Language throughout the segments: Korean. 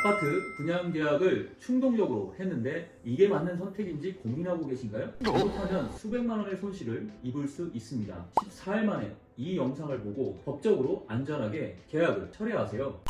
아파트 분양 계약을 충동적으로 했는데 이게 맞는 선택인지 고민하고 계신가요? 잘못하면 수백만 원의 손실을 입을 수 있습니다. 14일 만에 이 영상을 보고 법적으로 안전하게 계약을 철회하세요.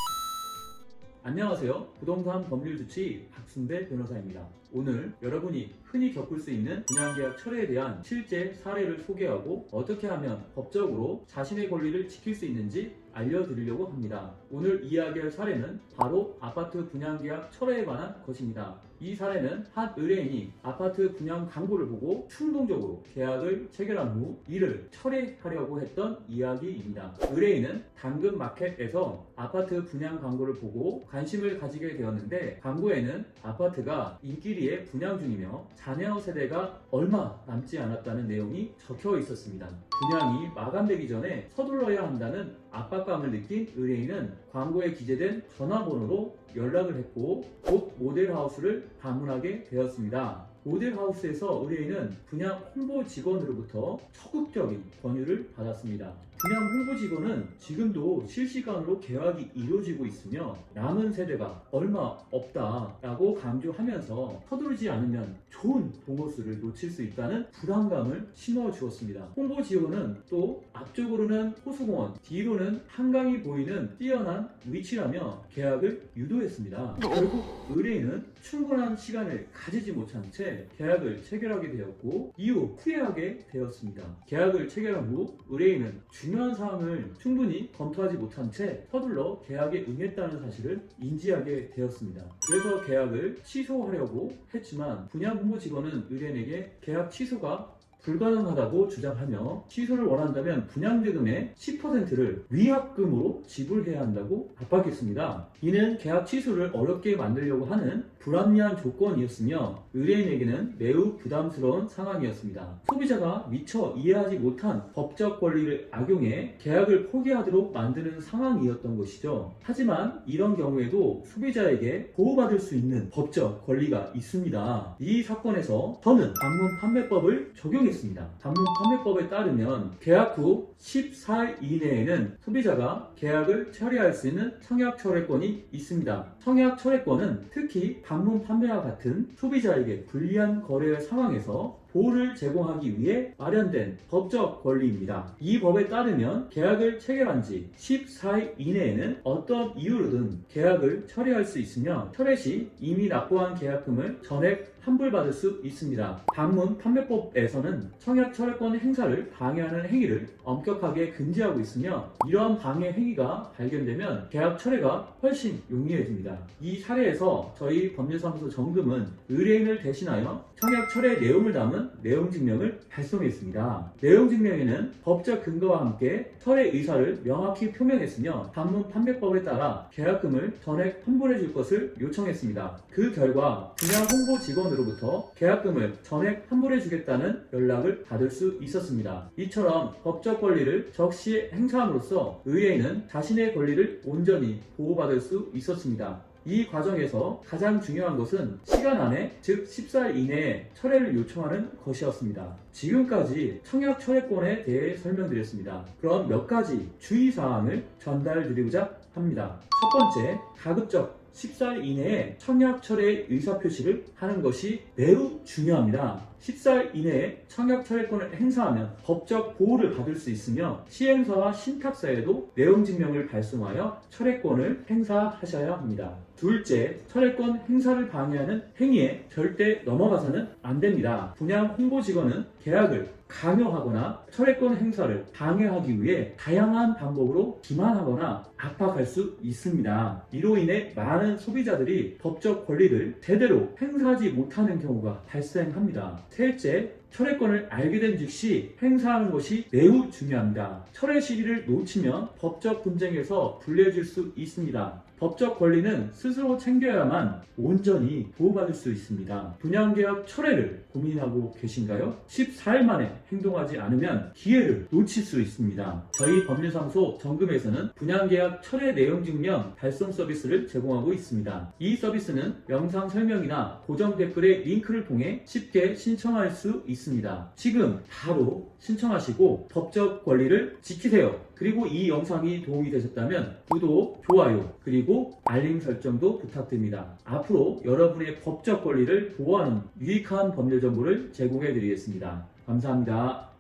안녕하세요. 부동산 법률 주치 박순대 변호사입니다. 오늘 여러분이 흔히 겪을 수 있는 분양계약 철회에 대한 실제 사례를 소개하고 어떻게 하면 법적으로 자신의 권리를 지킬 수 있는지 알려드리려고 합니다. 오늘 이야기할 사례는 바로 아파트 분양계약 철회에 관한 것입니다. 이 사례는 한 의뢰인이 아파트 분양 광고를 보고 충동적으로 계약을 체결한 후 이를 철회하려고 했던 이야기입니다. 의뢰인은 당근마켓에서 아파트 분양 광고를 보고 관심을 가지게 되었는데, 광고에는 아파트가 인기리에 분양 중이며 자녀 세대가 얼마 남지 않았다는 내용이 적혀 있었습니다. 분양이 마감되기 전에 서둘러야 한다는 압박감을 느낀 의뢰인은 광고에 기재된 전화번호로 연락을 했고 곧 모델하우스를 방문하게 되었습니다. 모델하우스에서 의뢰인은 분양 홍보 직원으로부터 적극적인 권유를 받았습니다. 분양 홍보 직원은 지금도 실시간으로 계약이 이루어지고 있으며 남은 세대가 얼마 없다라고 강조하면서 서두르지 않으면 좋은 보너스를 놓칠 수 있다는 불안감을 심어주었습니다. 홍보 직원은 또 앞쪽으로는 호수공원, 뒤로는 한강이 보이는 뛰어난 위치라며 계약을 유도했습니다. 결국 의뢰인은 충분한 시간을 가지지 못한 채 계약을 체결하게 되었고 이후 후회하게 되었습니다. 계약을 체결한 후 의뢰인은 중요한 사항을 충분히 검토하지 못한 채 서둘러 계약에 응했다는 사실을 인지하게 되었습니다. 그래서 계약을 취소하려고 했지만 분양 홍보 직원은 의뢰인에게 계약 취소가 불가능하다고 주장하며 취소를 원한다면 분양대금의 10%를 위약금으로 지불해야 한다고 압박했습니다. 이는 계약 취소를 어렵게 만들려고 하는 불합리한 조건이었으며 의뢰인에게는 매우 부담스러운 상황이었습니다. 소비자가 미처 이해하지 못한 법적 권리를 악용해 계약을 포기하도록 만드는 상황이었던 것이죠. 하지만 이런 경우에도 소비자에게 보호받을 수 있는 법적 권리가 있습니다. 이 사건에서 저는 방문판매법을 적용했습니다. 방문판매법에 따르면 계약 후 14일 이내에는 소비자가 계약을 철회할 수 있는 청약철회권이 있습니다. 청약철회권은 특히 방문판매와 같은 소비자에게 불리한 거래 상황에서 보호를 제공하기 위해 마련된 법적 권리입니다. 이 법에 따르면 계약을 체결한 지 14일 이내에는 어떤 이유로든 계약을 철회할 수 있으며 철회 시 이미 납부한 계약금을 전액 환불받을 수 있습니다. 방문판매법에서는 청약철회권 행사를 방해하는 행위를 엄격하게 금지하고 있으며 이러한 방해 행위가 발견되면 계약 철회가 훨씬 용이해집니다. 이 사례에서 저희 법률사무소 정금은 의뢰인을 대신하여 청약철회 내용을 담은 내용증명을 발송했습니다. 내용증명에는 법적 근거와 함께 철회 의사를 명확히 표명했으며 방문판매법에 따라 계약금을 전액 환불해 줄 것을 요청했습니다. 그 결과 분양 홍보 직원으로부터 계약금을 전액 환불해 주겠다는 연락을 받을 수 있었습니다. 이처럼 법적 권리를 적시에 행사함으로써 의뢰인은 자신의 권리를 온전히 보호받을 수 있었습니다. 이 과정에서 가장 중요한 것은 시간 안에, 즉 14일 이내에 철회를 요청하는 것이었습니다. 지금까지 청약철회권에 대해 설명드렸습니다. 그럼 몇 가지 주의사항을 전달드리고자 합니다. 첫 번째, 가급적 14일 이내에 청약철회 의사표시를 하는 것이 매우 중요합니다. 14일 이내에 청약철회권을 행사하면 법적 보호를 받을 수 있으며 시행사와 신탁사에도 내용증명을 발송하여 철회권을 행사하셔야 합니다. 둘째, 철회권 행사를 방해하는 행위에 절대 넘어가서는 안 됩니다. 분양 홍보 직원은 계약을 강요하거나 철회권 행사를 방해하기 위해 다양한 방법으로 기만하거나 압박할 수 있습니다. 이로 인해 많은 소비자들이 법적 권리를 제대로 행사하지 못하는 경우가 발생합니다. 셋째, 철회권을 알게 된 즉시 행사하는 것이 매우 중요합니다. 철회 시기를 놓치면 법적 분쟁에서 불리해질 수 있습니다. 법적 권리는 스스로 챙겨야만 온전히 보호받을 수 있습니다. 분양계약 철회를 고민하고 계신가요? 14일 만에 행동하지 않으면 기회를 놓칠 수 있습니다. 저희 법률사무소 정금에서는 분양계약 철회 내용증명 발송 서비스를 제공하고 있습니다. 이 서비스는 영상 설명이나 고정 댓글의 링크를 통해 쉽게 신청할 수 있습니다. 지금 바로 신청하시고 법적 권리를 지키세요. 그리고 이 영상이 도움이 되셨다면 구독, 좋아요, 그리고 알림 설정도 부탁드립니다. 앞으로 여러분의 법적 권리를 보호하는 유익한 법률 정보를 제공해 드리겠습니다. 감사합니다.